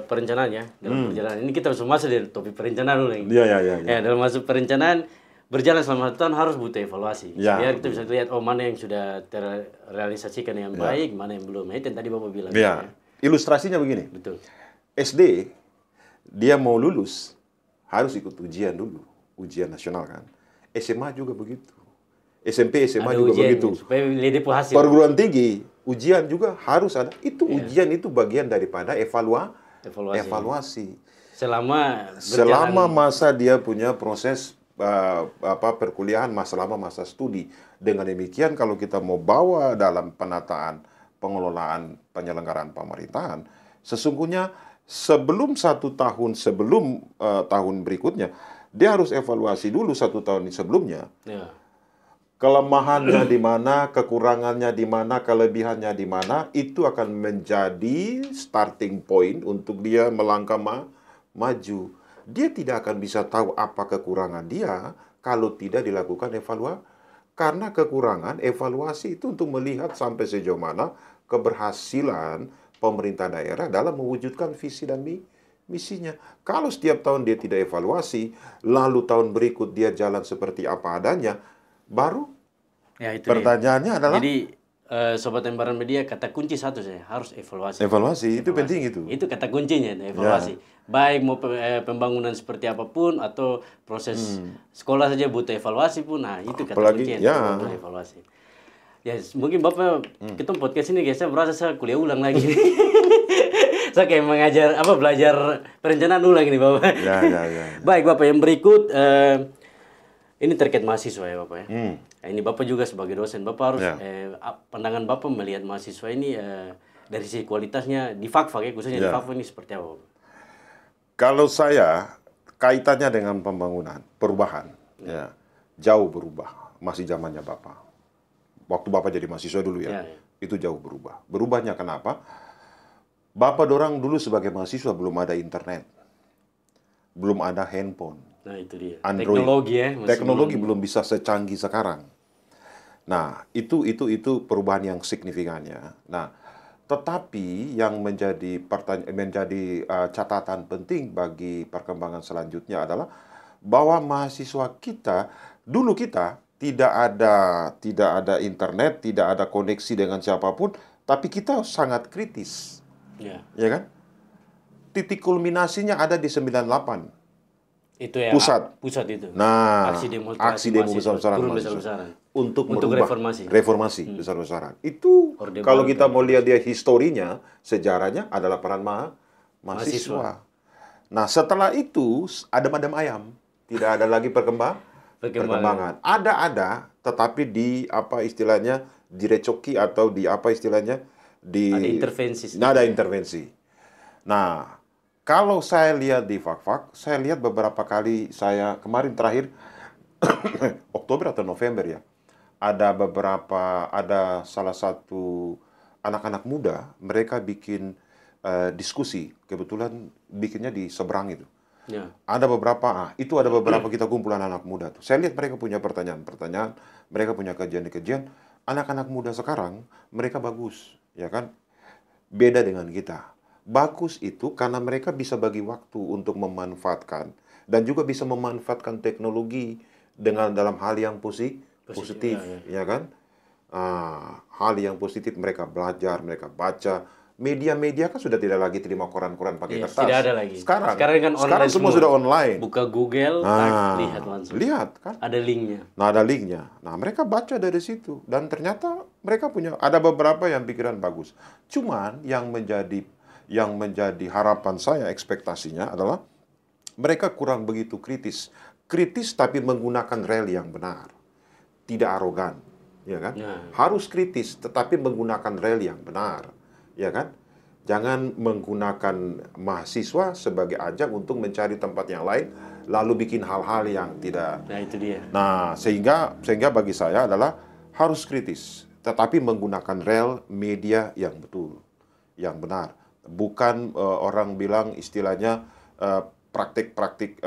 perencanaan ya, dalam perjalanan ini kita harus masuk dari topik perencanaan dulu ini. Ya. Dalam masuk perencanaan berjalan selama 1 tahun harus butuh evaluasi. Ya. Biar kita bisa lihat mana yang sudah terrealisasikan yang baik, mana yang belum. Itu yang tadi Bapak bilang. Ya. Ilustrasinya begini. Betul. SD dia mau lulus harus ikut ujian dulu, ujian nasional kan. SMA juga begitu. SMP, SMA Ada juga ujian, begitu. supaya lihat hasil. Perguruan tinggi, ujian juga harus ada. Itu ujian itu bagian daripada evaluasi. Selama masa dia punya proses perkuliahan, selama masa studi. Dengan demikian kalau kita mau bawa dalam penataan pengelolaan penyelenggaraan pemerintahan, sesungguhnya sebelum 1 tahun sebelum tahun berikutnya, dia harus evaluasi dulu 1 tahun sebelumnya. Ya. Kelemahannya di mana, kekurangannya di mana, kelebihannya di mana, itu akan menjadi starting point untuk dia melangkah maju. Dia tidak akan bisa tahu apa kekurangan dia kalau tidak dilakukan evaluasi. Karena kekurangan, evaluasi itu untuk melihat sampai sejauh mana keberhasilan pemerintah daerah dalam mewujudkan visi dan misinya. Kalau setiap tahun dia tidak evaluasi, lalu tahun berikut dia jalan seperti apa adanya, baru Ya, itu pertanyaannya adalah, jadi Sobat Embaran Media, kata kunci satu saya harus evaluasi. Evaluasi itu penting itu. Itu kata kuncinya, evaluasi. Baik mau pembangunan seperti apapun atau proses sekolah saja butuh evaluasi pun, nah itu kata kuncinya, evaluasi. Ya mungkin Bapak kita podcast ini guys, saya berasa saya kuliah ulang lagi. Saya kayak belajar perencanaan ulang ini Bapak. Ya. Baik Bapak, yang berikut ini terkait mahasiswa ya Bapak ya. Nah, ini Bapak juga sebagai dosen, Bapak harus pandangan Bapak melihat mahasiswa ini dari sisi kualitasnya di Fakfak ya, khususnya di Fakfak ini seperti apa Bapak? Kalau saya kaitannya dengan pembangunan, perubahan, ya jauh berubah. Masih zamannya Bapak. Waktu Bapak jadi mahasiswa dulu ya. Itu jauh berubah. Berubahnya kenapa? Bapak dorang dulu sebagai mahasiswa belum ada internet. Belum ada handphone. Nah, itu dia. Android. Teknologi belum bisa secanggih sekarang. Nah, itu perubahan yang signifikan ya. Nah, tetapi yang menjadi catatan penting bagi perkembangan selanjutnya adalah bahwa mahasiswa kita tidak ada internet, tidak ada koneksi dengan siapapun, tapi kita sangat kritis. Ya kan? Titik kulminasinya ada di 98. Itu ya, pusat itu. Nah, aksi demo besar-besaran untuk reformasi besar-besaran. Itu kalau kita mau lihat dia historinya, sejarahnya adalah peran mahasiswa. Nah, setelah itu ada madam ayam, tidak ada lagi perkembangan. Ada, tetapi direcoki atau ada intervensi. Nah, kalau saya lihat di Fakfak, saya lihat beberapa kali kemarin terakhir Oktober atau November ya, ada salah satu anak-anak muda, mereka bikin diskusi, kebetulan bikinnya di seberang itu. Ada beberapa kita kumpulan anak muda tuh. Saya lihat mereka punya pertanyaan, mereka punya kajian. Anak-anak muda sekarang mereka bagus, ya kan? Beda dengan kita. Bagus itu karena mereka bisa bagi waktu untuk memanfaatkan dan juga bisa memanfaatkan teknologi dalam hal yang positif, ya kan? Hal yang positif, mereka belajar, mereka baca, media-media kan sudah tidak lagi terima koran-koran pakai kertas. Tidak ada lagi. Sekarang kan online semua sudah online. Buka Google, lihat langsung. Lihat kan? Ada linknya. Nah, ada linknya. Nah, mereka baca dari situ. Dan ternyata mereka ada beberapa yang pikiran bagus. Cuman yang menjadi harapan saya, ekspektasinya adalah mereka kurang begitu kritis. Kritis tapi menggunakan rel yang benar. Tidak arogan. Ya kan? Harus kritis, tetapi menggunakan rel yang benar, ya kan? Jangan menggunakan mahasiswa sebagai ajang untuk mencari tempat yang lain, lalu bikin hal-hal yang tidak. Nah, itu dia. Nah, sehingga bagi saya adalah harus kritis, tetapi menggunakan rel media yang betul, yang benar. Bukan orang bilang istilahnya praktik-praktik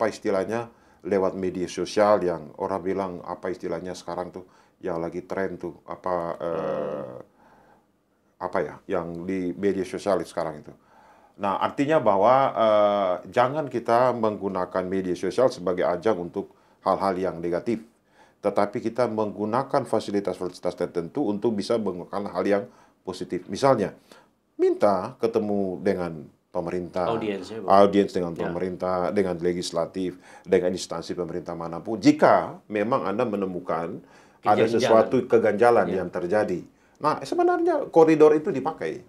istilahnya lewat media sosial yang orang bilang istilahnya sekarang tuh yang lagi tren tuh yang di media sosial sekarang itu. Nah, artinya bahwa jangan kita menggunakan media sosial sebagai ajang untuk hal-hal yang negatif, tetapi kita menggunakan fasilitas-fasilitas tertentu untuk bisa menggunakan hal yang positif. Misalnya, minta ketemu dengan pemerintah, audiens dengan pemerintah, dengan legislatif, dengan instansi pemerintah manapun. Jika memang Anda menemukan ada sesuatu keganjalan yang terjadi. Nah, sebenarnya koridor itu dipakai.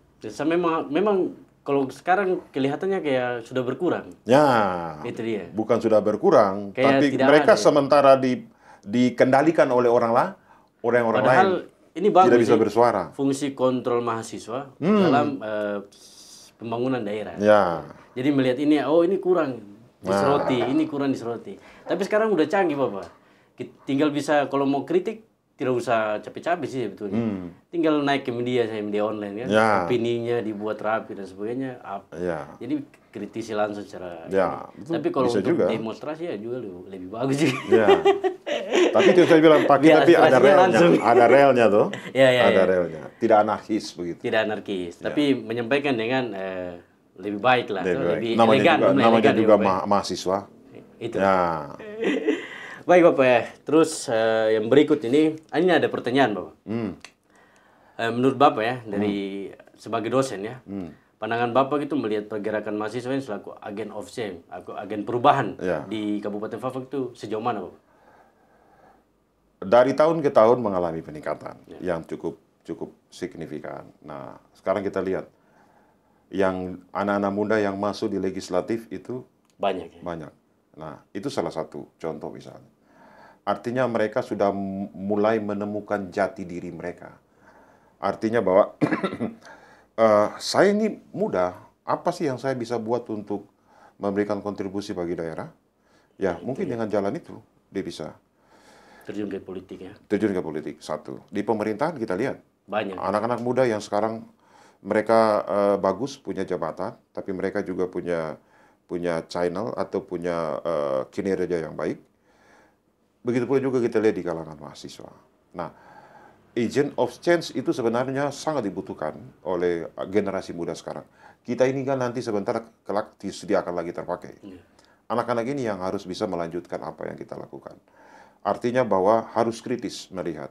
Memang kalau sekarang kelihatannya kayak sudah berkurang. Ya, itu dia. Bukan sudah berkurang, kayak tapi mereka sementara dikendalikan oleh orang lain. Padahal ini bagus, tidak bisa bersuara. Fungsi kontrol mahasiswa dalam pembangunan daerah. Ya. Jadi melihat ini kurang diseroti, ini kurang diseroti. Tapi sekarang udah canggih, Bapak. Tinggal bisa, kalau mau kritik tidak usah capek-capek sih sebetulnya. Tinggal naik ke media online kan, opininya dibuat rapi dan sebagainya. Jadi kritisi langsung secara. Tapi kalau untuk demonstrasi ya juga lebih bagus sih. Tapi itu saya bilang tapi ada relnya tuh. Ada relnya. Tidak anarkis begitu. Tidak anarkis, tapi menyampaikan dengan lebih baik lah, lebih elegan. Namanya juga mahasiswa. Itu. Baik Bapak ya, terus yang berikut ini ada pertanyaan Bapak. Menurut Bapak ya, dari sebagai dosen ya, pandangan Bapak itu melihat pergerakan mahasiswa ini selaku agen of change, agen perubahan di Kabupaten Fafak itu sejauh mana Bapak? Dari tahun ke tahun mengalami peningkatan yang cukup signifikan. Nah, sekarang kita lihat yang anak-anak muda yang masuk di legislatif itu banyak. Nah, itu salah satu contoh misalnya. Artinya mereka sudah mulai menemukan jati diri mereka. Artinya bahwa saya ini muda, apa sih yang saya bisa buat untuk memberikan kontribusi bagi daerah? Ya, mungkin dengan jalan itu dia bisa terjun ke politik ya. Terjun ke politik, satu. Di pemerintahan kita lihat banyak anak-anak muda yang sekarang mereka bagus punya jabatan, tapi mereka juga punya channel atau punya kinerja yang baik. Begitu pula juga kita lihat di kalangan mahasiswa. Nah, agent of change itu sebenarnya sangat dibutuhkan oleh generasi muda sekarang. Kita ini kan nanti sebentar kelak disediakan lagi terpakai. Anak-anak ini yang harus bisa melanjutkan apa yang kita lakukan. Artinya bahwa harus kritis melihat.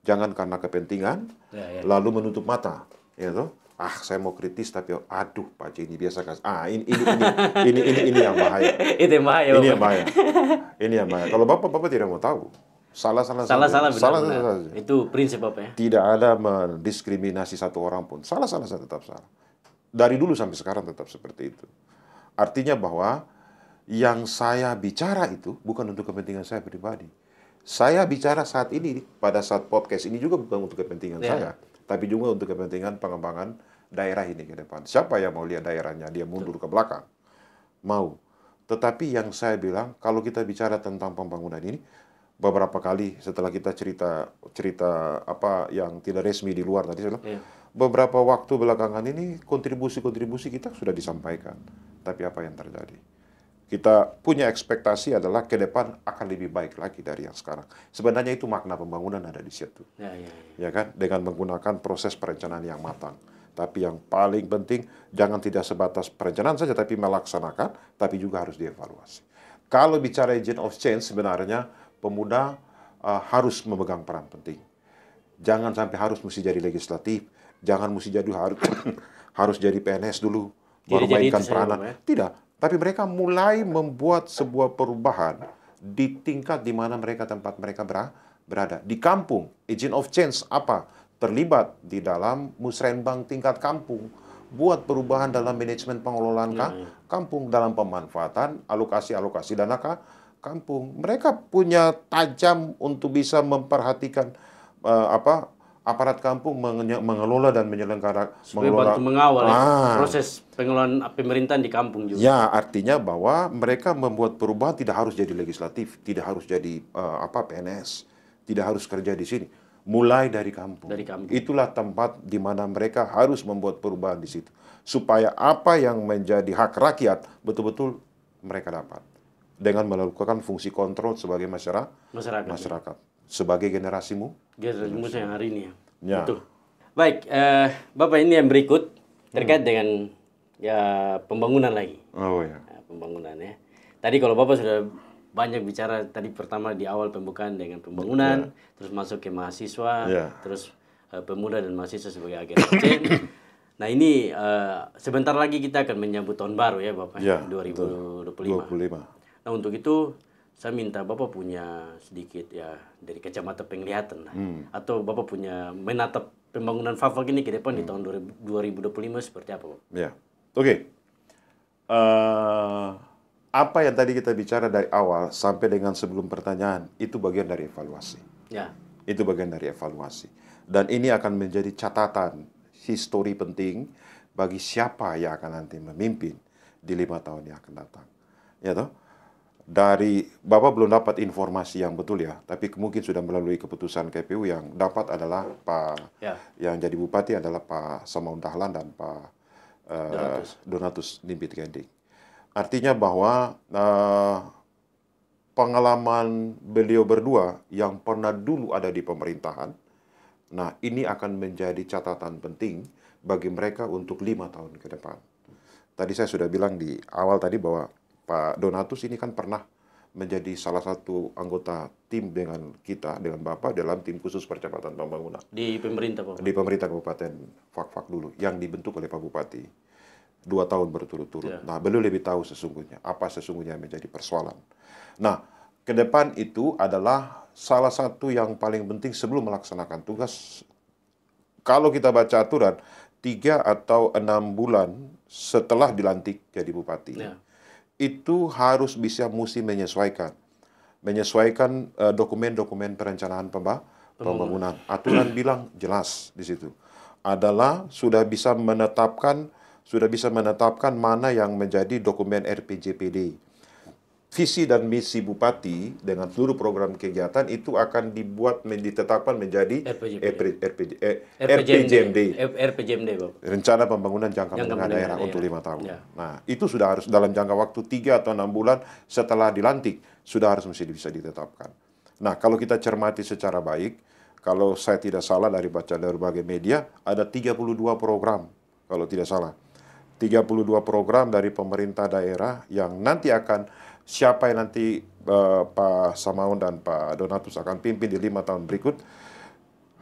Jangan karena kepentingan lalu menutup mata, ya toh? Saya mau kritis tapi aduh Pak ini biasa kan. Ini yang bahaya. Itu yang bahaya. Ini yang bahaya. Kalau Bapak tidak mau tahu. Salah. Itu prinsip Bapak ya. Tidak ada mendiskriminasi satu orang pun. Salah tetap salah. Dari dulu sampai sekarang tetap seperti itu. Artinya bahwa yang saya bicara itu bukan untuk kepentingan saya pribadi. Saya bicara saat ini pada saat podcast ini juga bukan untuk kepentingan saya. Tapi juga untuk kepentingan pengembangan daerah ini ke depan. Siapa yang mau lihat daerahnya, dia mundur ke belakang? Mau. Tetapi yang saya bilang, kalau kita bicara tentang pembangunan ini, beberapa kali setelah kita cerita apa yang tidak resmi di luar tadi, saya bilang, beberapa waktu belakangan ini kontribusi kita sudah disampaikan. Tapi apa yang terjadi? Kita punya ekspektasi adalah ke depan akan lebih baik lagi dari yang sekarang. Sebenarnya itu makna pembangunan ada di situ. Ya kan? Dengan menggunakan proses perencanaan yang matang. Tapi yang paling penting, jangan tidak sebatas perencanaan saja, tapi melaksanakan, tapi juga harus dievaluasi. Kalau bicara agent of change, sebenarnya pemuda harus memegang peran penting. Jangan sampai harus mesti jadi legislatif, jangan mesti jadi harus jadi PNS dulu, baru Jadi mainkan itu saya, peranan. Bapak, ya. Tidak, tapi mereka mulai membuat sebuah perubahan di tingkat di mana mereka tempat mereka berada. Di kampung, agent of change apa? Terlibat di dalam musrenbang tingkat kampung. Buat perubahan dalam manajemen pengelolaan kampung, dalam pemanfaatan alokasi-alokasi dana kampung. Mereka punya tajam untuk bisa memperhatikan aparat kampung mengelola dan Supaya bantu mengawal Ah, proses pengelolaan pemerintahan di kampung juga. ya, artinya bahwa mereka membuat perubahan tidak harus jadi legislatif, tidak harus jadi PNS, tidak harus kerja di sini. Mulai dari kampung. Dari kampung. Itulah tempat di mana mereka harus membuat perubahan di situ. Supaya apa yang menjadi hak rakyat betul-betul mereka dapat. Dengan melakukan fungsi kontrol sebagai masyarakat. Sebagai generasimu. Generasi muda yang hari ini ya. Ya. Betul. Baik, Bapak, ini yang berikut terkait dengan ya pembangunan lagi. Oh ya. Nah, pembangunan ya. Tadi kalau Bapak sudah banyak bicara tadi pertama di awal pembukaan dengan pembangunan, terus masuk ke mahasiswa, terus pemuda dan mahasiswa sebagai agen change. Nah ini sebentar lagi kita akan menyambut tahun baru ya Bapak, 2025. Nah untuk itu saya minta Bapak punya sedikit ya dari kacamata penglihatan lah. Atau Bapak punya menatap pembangunan Fafak ini ke depan di tahun 2025 seperti apa Bapak? Ya, oke. Apa yang tadi kita bicara dari awal sampai dengan sebelum pertanyaan, itu bagian dari evaluasi. Ya. Itu bagian dari evaluasi. Dan ini akan menjadi catatan histori penting bagi siapa yang akan nanti memimpin di 5 tahun yang akan datang. Ya toh? Dari Bapak belum dapat informasi yang betul ya, tapi mungkin sudah melalui keputusan KPU yang dapat adalah yang jadi bupati adalah Pak Samaun Dahlan dan Pak Donatus Nimbit Gendik. Artinya bahwa pengalaman beliau berdua yang pernah dulu ada di pemerintahan, nah ini akan menjadi catatan penting bagi mereka untuk 5 tahun ke depan. Tadi saya sudah bilang di awal tadi bahwa Pak Donatus ini kan pernah menjadi salah satu anggota tim dengan kita, dengan Bapak dalam tim khusus percepatan pembangunan. Di pemerintah Bapak? Di pemerintah Kabupaten Fak-Fak dulu, yang dibentuk oleh Pak Bupati. 2 tahun berturut-turut. Nah, beliau lebih tahu sesungguhnya, apa sesungguhnya menjadi persoalan. Nah, ke depan itu adalah salah satu yang paling penting sebelum melaksanakan tugas. Kalau kita baca aturan, 3 atau 6 bulan setelah dilantik jadi bupati, itu harus mesti menyesuaikan dokumen-dokumen perencanaan pembangunan. Aturan bilang jelas di situ. Adalah sudah bisa menetapkan mana yang menjadi dokumen RPJPD. Visi dan misi bupati dengan seluruh program kegiatan itu akan ditetapkan menjadi RPJMD, Bapak. Rencana Pembangunan Jangka Menengah Daerah untuk 5 tahun. Nah, itu sudah harus dalam jangka waktu 3 atau 6 bulan setelah dilantik, sudah harus bisa ditetapkan. Nah, kalau kita cermati secara baik, kalau saya tidak salah dari baca dari berbagai media, ada 32 program, kalau tidak salah. 32 program dari pemerintah daerah yang nanti akan, siapa yang nanti Pak Samaun dan Pak Donatus akan pimpin di 5 tahun berikut,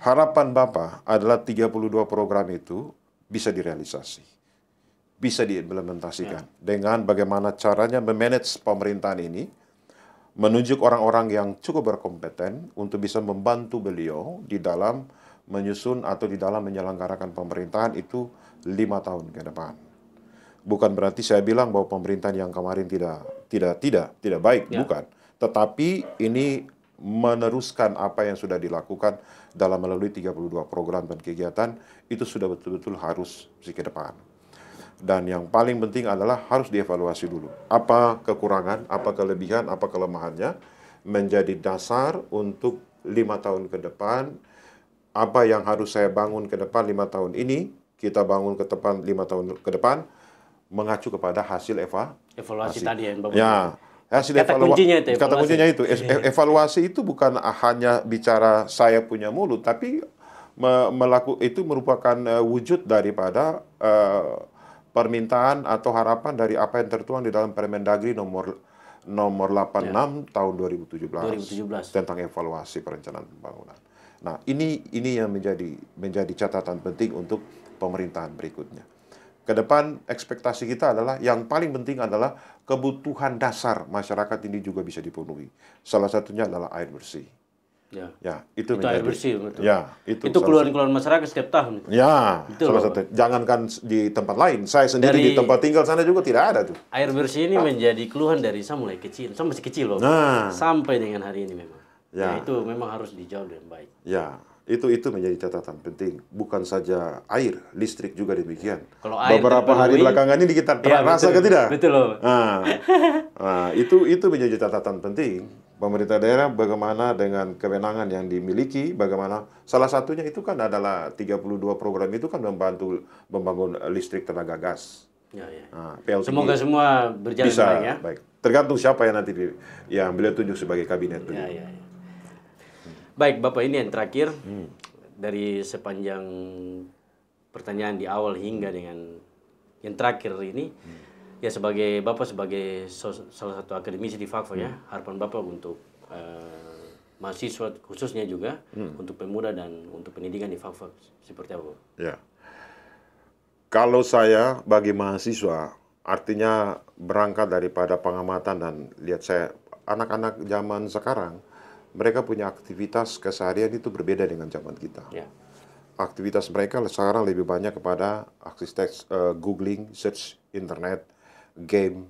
harapan Bapak adalah 32 program itu bisa direalisasi, bisa diimplementasikan dengan bagaimana caranya memanage pemerintahan ini, menunjuk orang-orang yang cukup berkompeten untuk bisa membantu beliau di dalam menyusun atau di dalam menyelenggarakan pemerintahan itu 5 tahun ke depan. Bukan berarti saya bilang bahwa pemerintahan yang kemarin tidak baik, bukan. Tetapi ini meneruskan apa yang sudah dilakukan dalam melalui 32 program dan kegiatan, itu sudah betul-betul harus ke depan. Dan yang paling penting adalah harus dievaluasi dulu. Apa kekurangan, apa kelebihan, apa kelemahannya, menjadi dasar untuk 5 tahun ke depan. Apa yang harus saya bangun ke depan 5 tahun ini, kita bangun ke depan 5 tahun ke depan, mengacu kepada hasil evaluasi tadi ya, Bapak. Ya, hasil kata kuncinya itu. Evaluasi itu bukan hanya bicara saya punya mulut, tapi itu merupakan wujud daripada permintaan atau harapan dari apa yang tertuang di dalam Permendagri nomor 86 tahun 2017 tentang evaluasi perencanaan pembangunan. Nah, ini yang menjadi catatan penting untuk pemerintahan berikutnya. ke depan ekspektasi kita adalah yang paling penting adalah kebutuhan dasar masyarakat ini juga bisa dipenuhi. Salah satunya adalah air bersih. Ya, itu air bersih, betul. Ya, itu keluhan-keluhan masyarakat setiap tahun. Ya, betul, salah satu. Jangankan di tempat lain, saya sendiri di tempat tinggal sana juga tidak ada tuh. Air bersih ini menjadi keluhan dari saya mulai kecil, saya masih kecil loh, sampai dengan hari ini memang. Ya, itu memang harus dijawab dengan baik. Ya, itu menjadi catatan penting. Bukan saja air, listrik juga demikian. Kalau air beberapa hari belakangan ini kita rasa ke tidak? Betul loh. Itu menjadi catatan penting. Pemerintah daerah bagaimana dengan kewenangan yang dimiliki, bagaimana salah satunya itu kan adalah 32 program itu kan membantu membangun listrik tenaga gas. Semoga semua berjalan baik ya. Baik. Tergantung siapa yang nanti yang beliau tunjuk sebagai kabinet. Baik, Bapak, ini yang terakhir dari sepanjang pertanyaan di awal hingga dengan yang terakhir ini. Ya, sebagai Bapak sebagai salah satu akademisi di Fakfak ya, harapan Bapak untuk mahasiswa khususnya juga untuk pemuda dan untuk pendidikan di Fakfak seperti apa? Ya. Kalau saya bagi mahasiswa artinya berangkat daripada pengamatan dan lihat saya anak-anak zaman sekarang mereka punya aktivitas keseharian itu berbeda dengan zaman kita. Ya. Aktivitas mereka sekarang lebih banyak kepada aktivitas googling, search internet, game,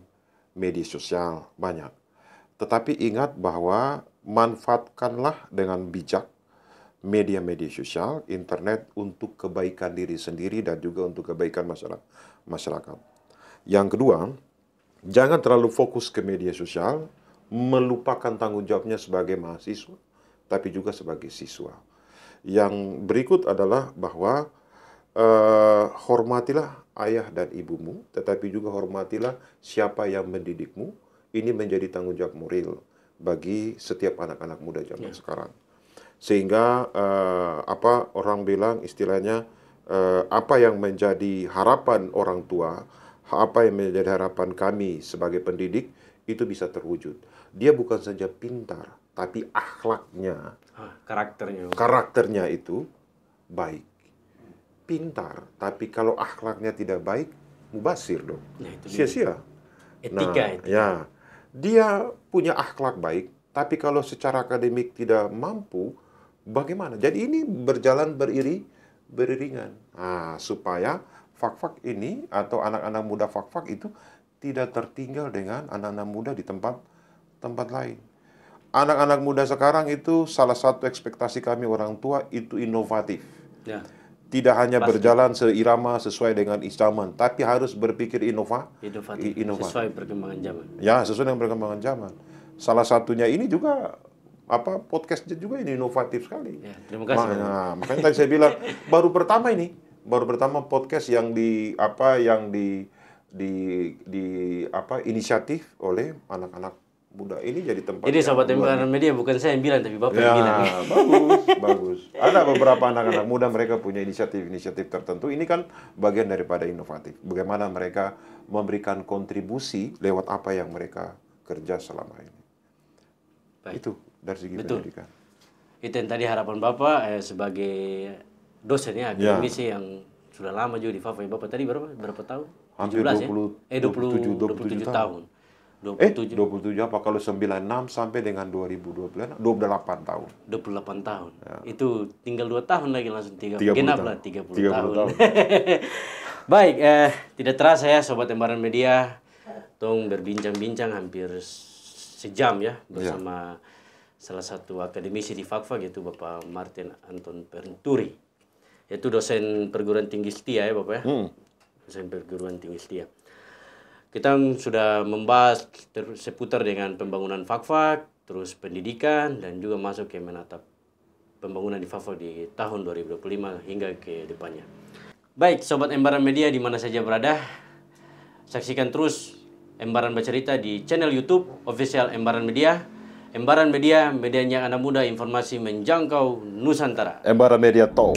media sosial, banyak. Tetapi ingat bahwa manfaatkanlah dengan bijak media-media sosial, internet untuk kebaikan diri sendiri dan juga untuk kebaikan masyarakat. Yang kedua, jangan terlalu fokus ke media sosial, melupakan tanggung jawabnya sebagai mahasiswa, tapi juga sebagai siswa. Yang berikut adalah bahwa hormatilah ayah dan ibumu, tetapi juga hormatilah siapa yang mendidikmu. Ini menjadi tanggung jawab moral bagi setiap anak-anak muda zaman sekarang. Sehingga orang bilang istilahnya apa yang menjadi harapan orang tua, apa yang menjadi harapan kami sebagai pendidik itu bisa terwujud. Dia bukan saja pintar, tapi akhlaknya, karakternya itu baik. Pintar, tapi kalau akhlaknya tidak baik, mubazir dong. Sia-sia. Etika itu. Ya, dia punya akhlak baik, tapi kalau secara akademik tidak mampu, bagaimana? Jadi ini berjalan beriringan. Supaya Fakfak ini atau anak-anak muda Fakfak itu tidak tertinggal dengan anak-anak muda di tempat lain. Anak-anak muda sekarang itu salah satu ekspektasi kami orang tua itu inovatif. Ya. Tidak hanya berjalan seirama sesuai dengan zaman, tapi harus berpikir inovatif. Sesuai perkembangan zaman. Ya, sesuai dengan perkembangan zaman. Salah satunya ini juga podcastnya juga ini inovatif sekali. Ya, terima kasih. Makanya tadi saya bilang baru pertama podcast yang inisiatif oleh anak-anak muda. Ini jadi tempat. Jadi sobat Embaran Media bukan saya yang bilang, tapi Bapak yang bilang. Bagus. Ada beberapa anak-anak muda mereka punya inisiatif tertentu. Ini kan bagian daripada inovatif. Bagaimana mereka memberikan kontribusi lewat apa yang mereka kerja selama ini. Baik. Itu dari segi pendidikan. Itu yang tadi harapan Bapak sebagai dosen ya, akademisi yang sudah lama juga di Fakfak. Bapak tadi berapa tahun? Hampir 27 tahun. 27 apa kalau 96 sampai dengan 2012 28 tahun. 28 tahun. Ya. Itu tinggal 2 tahun lagi langsung 30 30 tahun. Baik, tidak terasa ya sobat Embaran Media, tong berbincang-bincang hampir sejam ya bersama salah satu akademisi di Fakfak yaitu Bapak Martin Anton Pernturi. Yaitu dosen perguruan tinggi setia ya Bapak ya. Dosen perguruan tinggi setia. Kita sudah membahas seputar dengan pembangunan Fakfak, terus pendidikan, dan juga masuk ke menatap pembangunan di Fakfak di tahun 2025 hingga ke depannya. Baik, Sobat Embaran Media di mana saja berada, saksikan terus Embaran Bercerita di channel YouTube Official Embaran Media. Embaran Media, medianya anak muda, informasi menjangkau Nusantara. Embaran Media Talk.